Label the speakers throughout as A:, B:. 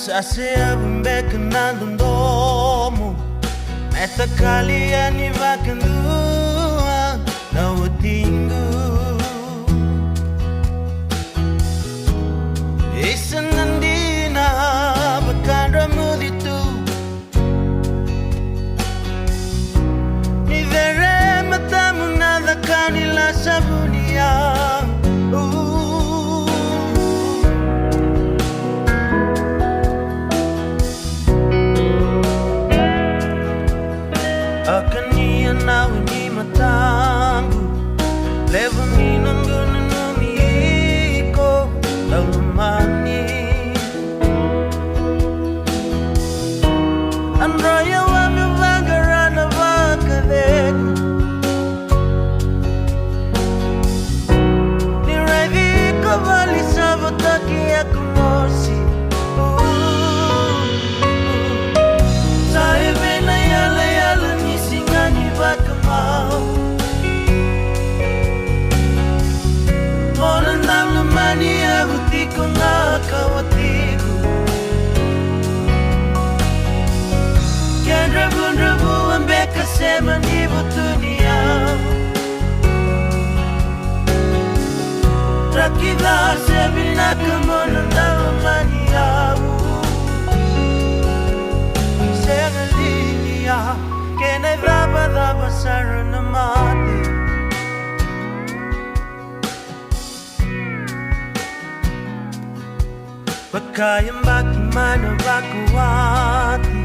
A: Sasea beka nandomo Meta kalian ivakandua na utingu Isa nandina bakandra muditu Ni vere matamu nada kanila sabunia Akania na wenye matangu Levo minangu nanumiko Lalumani Androya wame vangarana vakadegu Nirevi kovali sabotaki ya kumosi Saibena yalayala nisingani bakamau Mona namlamani ya hutiko ngakawatiku Dravudravua beka sema nivo dunia Draki se vinaka mona namlamani ya Sega linia Kena dravudravua sarana mati Bakayang baki mana bakuwati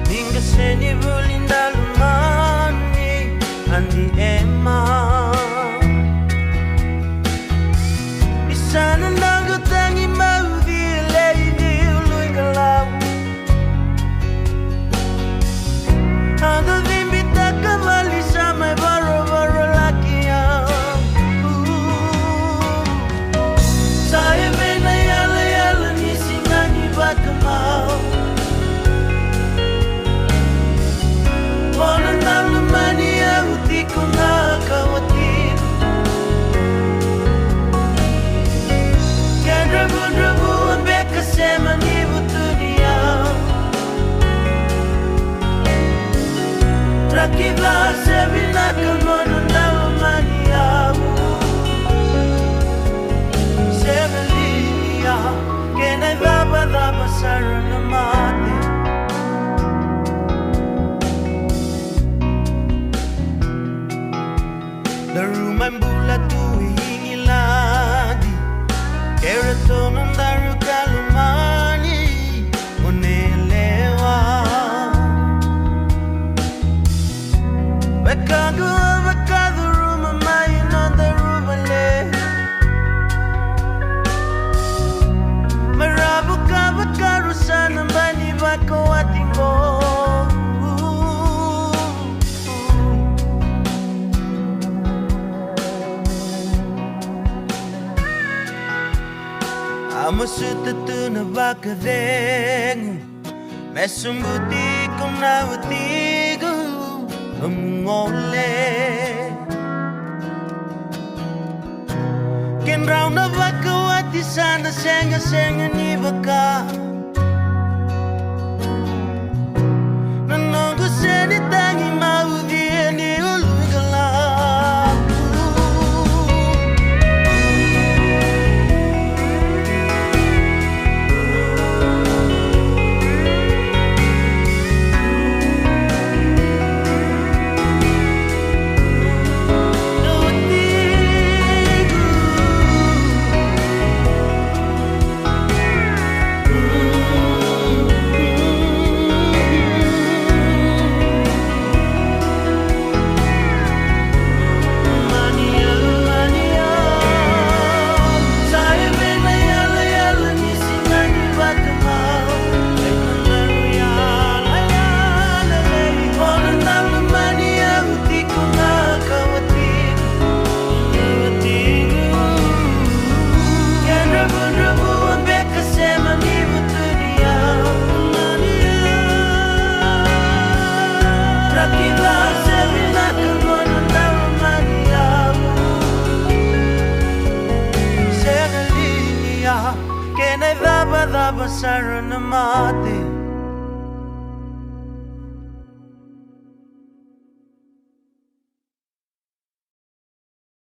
A: Ninga seni bulinda lumani Andi ema Isana nago tangi maudi Leini ului galau Ando vimbita kavali samai baro laki Saya bena yalayala nisingani bakamau Mona namlamani ya hutiko ngakawatiku Dravudravua beka sema nivo dunia Draki se vinaka mona namlamani ya Sega linia Kena dravudravua sarana mati The room I'm bula tu ingiladi Keraton andaru kalumani Onelewa Bekagu avakadu ruma mayin on the rumale Marabu kavakaru sana bani bako atingo Amasuta tu na bakadengu Mesumbuti kong nawatigo Amungole Kenraw na bakawati sana senga ni baka Nanongo seni tangi maudi ni ului galau Ooh. saranamate